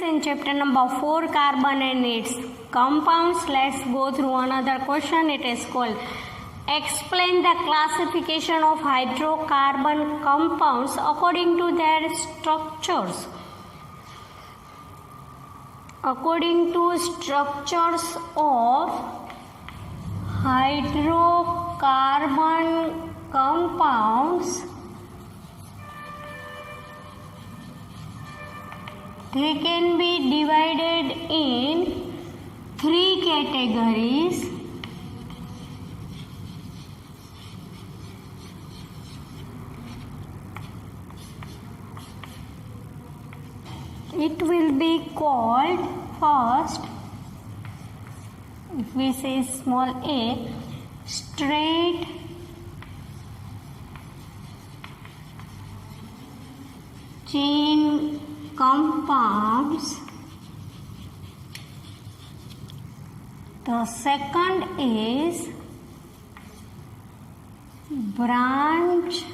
In chapter number 4, carbon and its compounds, let's go through another question. It is called explain the classification of hydrocarbon compounds according to their structures. According to structures of hydrocarbon compounds, they can be divided in 3 categories. It will be called first, if we say small a, straight chain compounds. The second is branch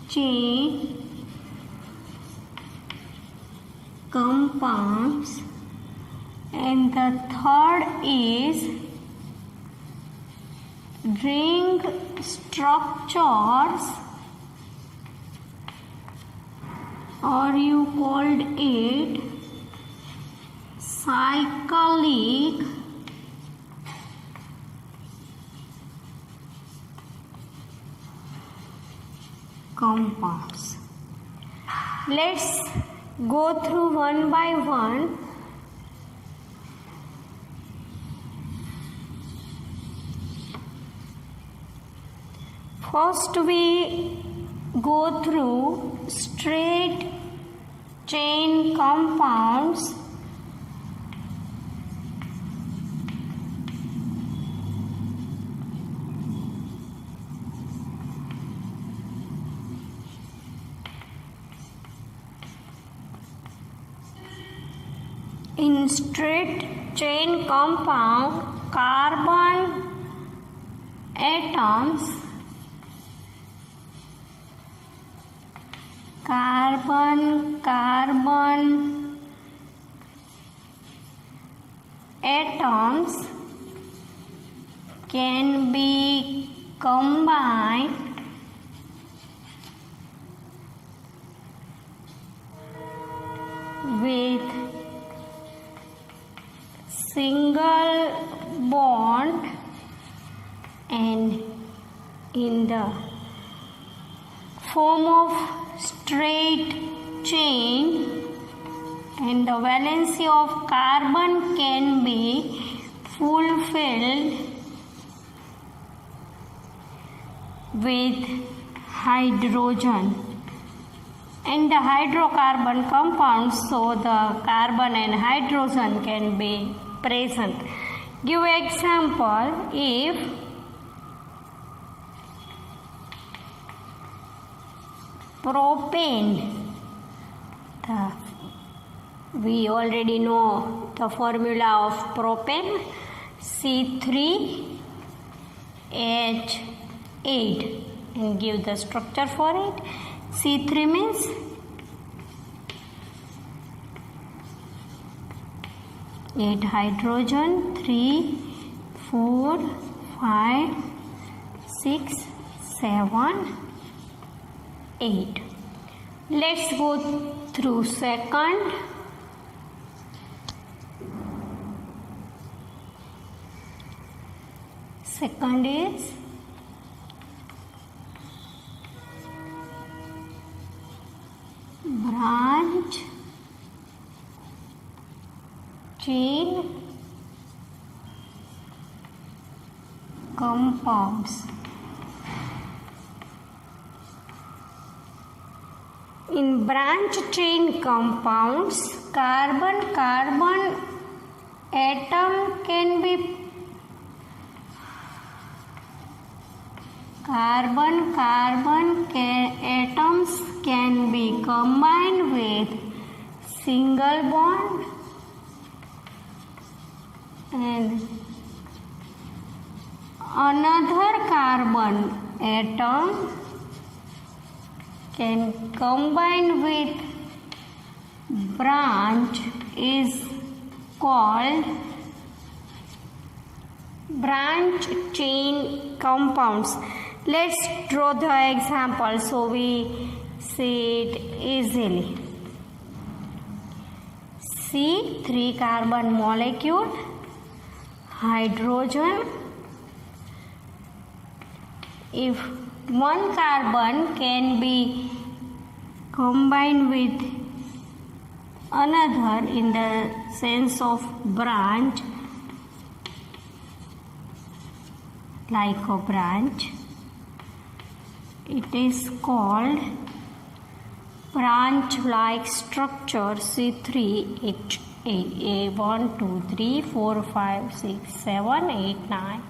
chain compounds, and the third is ring structures, or you called it cyclic compounds. Let's go through one by one. First we go through straight chain compounds. In straight chain compound, carbon atoms can be combined with single bond, and in the form of straight chain, and the valency of carbon can be fulfilled with hydrogen. And the hydrocarbon compounds, so the carbon and hydrogen can be present. Give example, if propane, we already know the formula of propane, C3H8, and give the structure for it. C3 means 8 hydrogen, 3, 4, 5, 6, 7, 8. Let's go through second. Second is branch chain compounds. In branch chain compounds, carbon-carbon atom can be atoms can be combined with single bond, and another carbon atom can combine with branch is called branch chain compounds. Let's draw the example so we see it easily. See, 3 carbon molecule, hydrogen. If one carbon can be combined with another in the sense of branch, like a branch, it is called branch-like structure. C3H8, 1, 2, 3, 4, 5, 6, 7, 8, 9,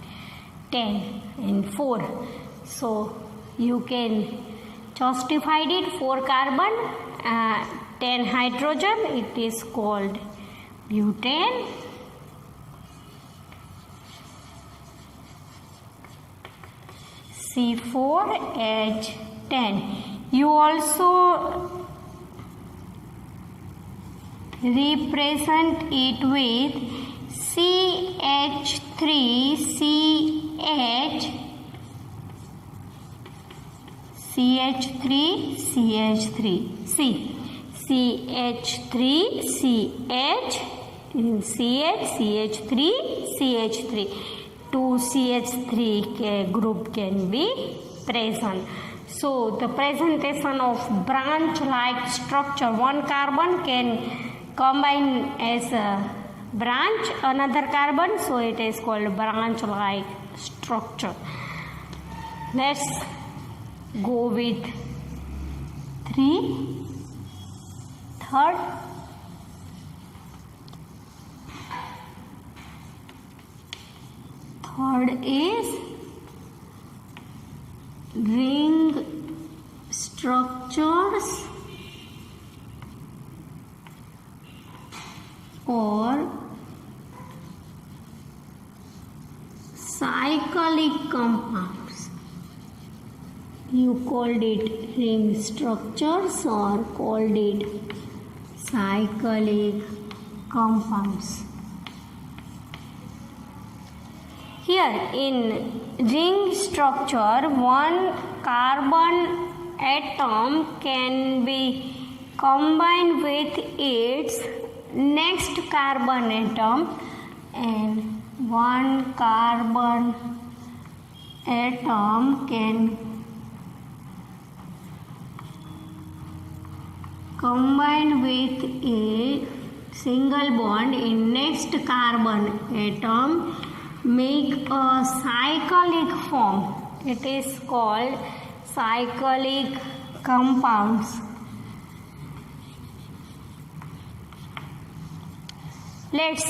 10 and 4. So you can justify it, 4 carbon, 10 hydrogen, it is called butane. C4H10. You also represent it with CH3CH, CH3CH3, CH3CH, 2 CH3 group can be present. So the presentation of branch-like structure, one carbon can combine as a branch another carbon, so it is called branch-like structure. Let's go with 3. Third, is ring structures or cyclic compounds. You called it ring structures or called it cyclic compounds. Here in ring structure, one carbon atom can be combined with its next carbon atom, and one carbon atom can combine with a single bond in next carbon atom, make a cyclic form. It is called cyclic compounds. Let's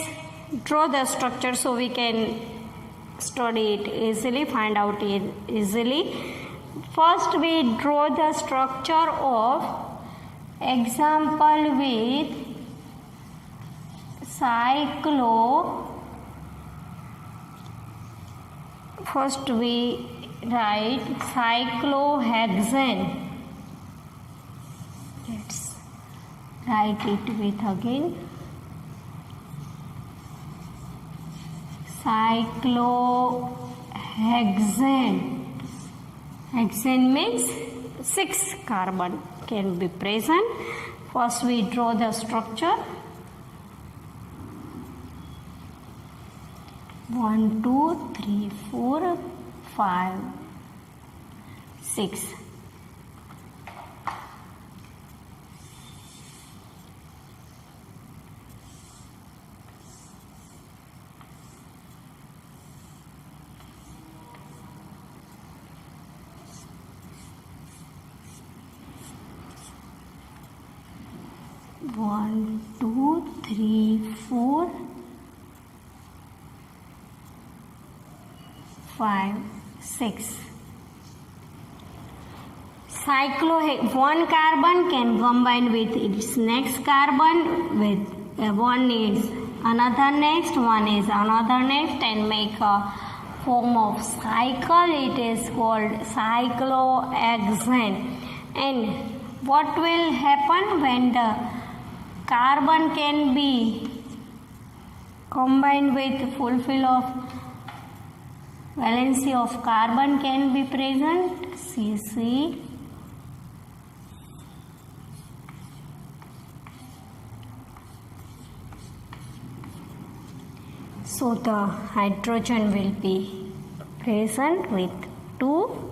draw the structure so we can study it easily, find out it easily. First we draw the structure of example with First we write cyclohexane. Let's write it with again. Cyclohexane. Hexane means 6 carbon can be present. First we draw the structure. 1, 2, 3, 4, 5, 6. One, 2, 3, 4, 5, 6. One carbon can combine with its next carbon, with one is another next, one is another next, and make a form of cycle. It is called cyclohexane. And what will happen when the carbon can be combined with fulfill of valency of carbon can be present? Cc so the hydrogen will be present with 2.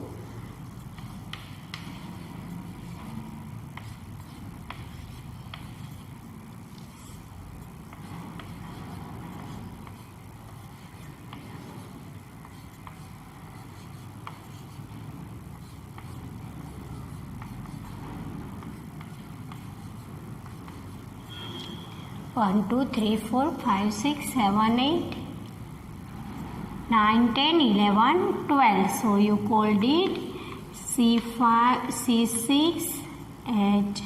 One, 2, 3, 4, 5, 6, 7, 8, 9, 10, 11, 12. So you called it C5, C6 and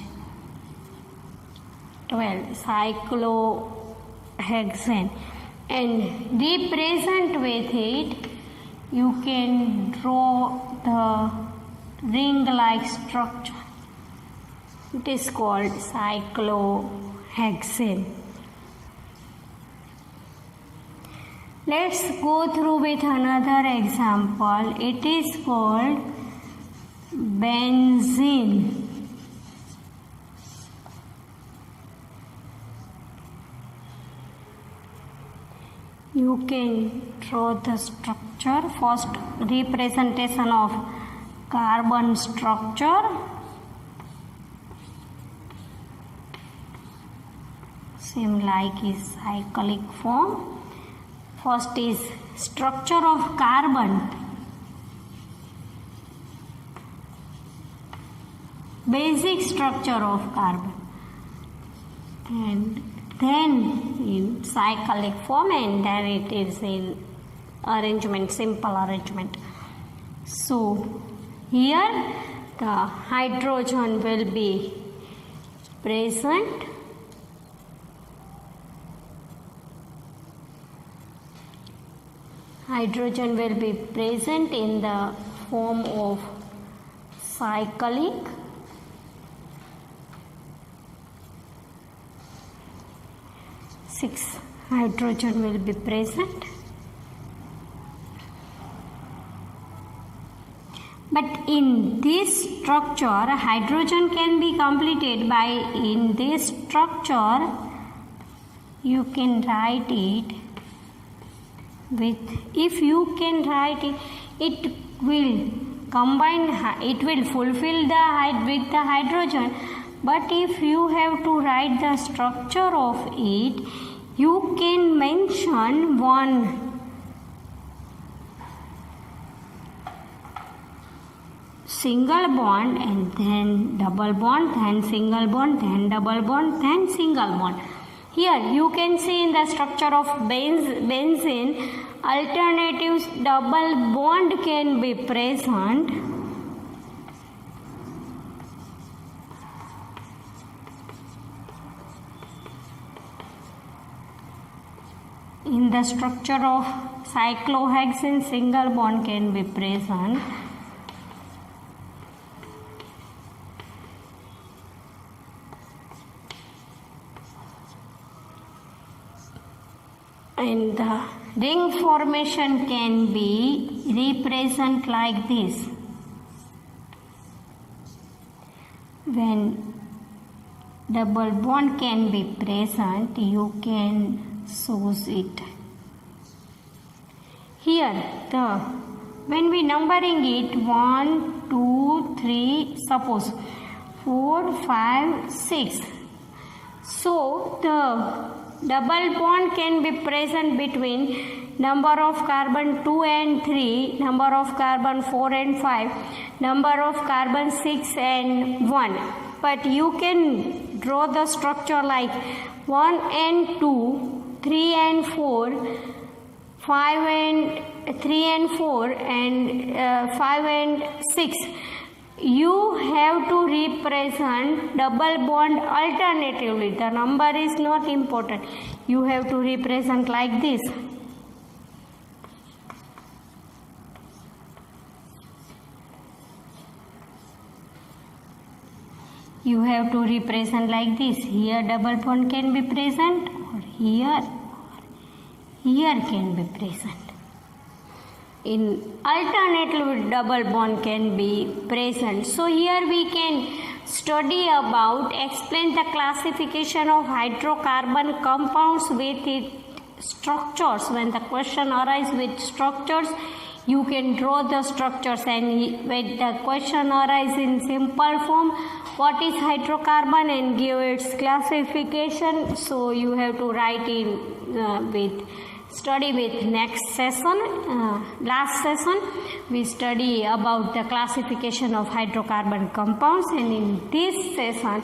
12 cyclohexane, and represent with it you can draw the ring like structure. It is called cyclohexane. Let's go through with another example. It is called benzene. You can draw the structure. First representation of carbon structure. Same like is cyclic form. First is structure of carbon. Basic structure of carbon. And then in cyclic form, and then it is in arrangement, simple arrangement. So here the hydrogen will be present. Hydrogen will be present in the form of cyclic. Six hydrogen will be present. But in this structure, hydrogen can be completed by, in this structure, you can write it with, if you can write it, it will combine, it will fulfill the with the hydrogen. But if you have to write the structure of it, you can mention one single bond and then double bond, then single bond, then double bond, then single bond. Here you can see in the structure of benzene, alternatives double bond can be present. In the structure of cyclohexane, single bond can be present. And the ring formation can be represent like this. When double bond can be present, you can choose it. Here, when we numbering it, 1, 2, 3, suppose 4, 5, 6. So the double bond can be present between number of carbon 2 and 3, number of carbon 4 and 5, number of carbon 6 and 1. But you can draw the structure like 1 and 2, 3 and 4, 5 and 3 and 4, and 5 and 6. You have to represent double bond alternatively. The number is not important. You have to represent like this. you have to represent like this. Here double bond can be present, or here can be present. In alternatively, double bond can be present. So here we can study about, explain the classification of hydrocarbon compounds with its structures. When the question arises with structures, you can draw the structures, and when the question arises in simple form, what is hydrocarbon, and give its classification. So you have to write in study with next session. Last session we study about the classification of hydrocarbon compounds, and in this session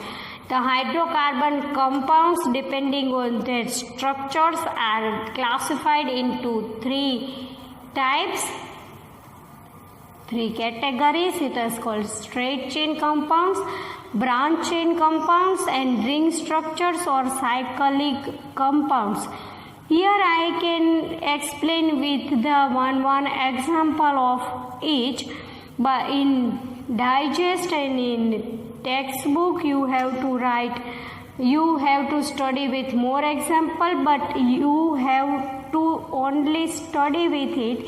the hydrocarbon compounds, depending on their structures, are classified into three types, three categories. It is called straight chain compounds, branch chain compounds, and ring structures or cyclic compounds. Here I can explain with the one example of each, but in digest and in textbook you have to study with more example, but you have to only study with it.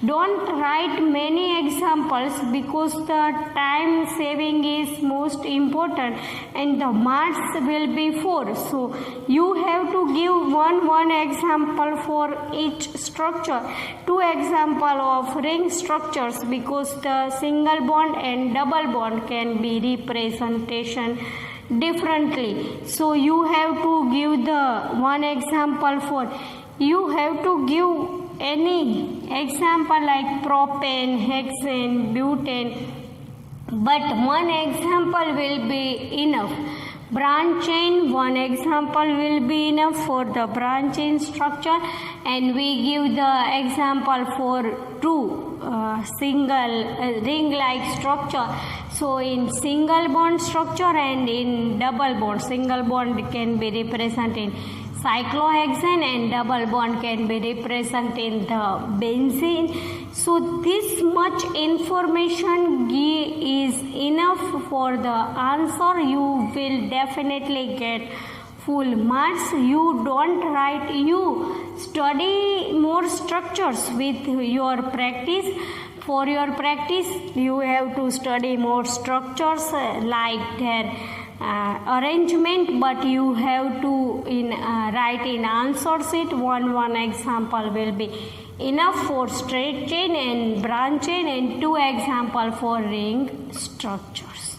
Don't write many examples, because the time saving is most important and the marks will be 4. So you have to give one example for each structure, 2 example of ring structures, because the single bond and double bond can be representation differently. So you have to give the one example for, you have to give any example like propane, hexane, butane, but one example will be enough. Branch chain, one example will be enough for the branch chain structure, and we give the example for 2 single ring like structure. So in single bond structure and in double bond, single bond can be represented in cyclohexane and double bond can be represented in the benzene. So this much information is enough for the answer. You will definitely get full marks. You don't write, you study more structures with your practice. For your practice you have to study more structures like their arrangement, but you have to write in answer sheet. One example will be enough for straight chain and branch chain, and 2 example for ring structures.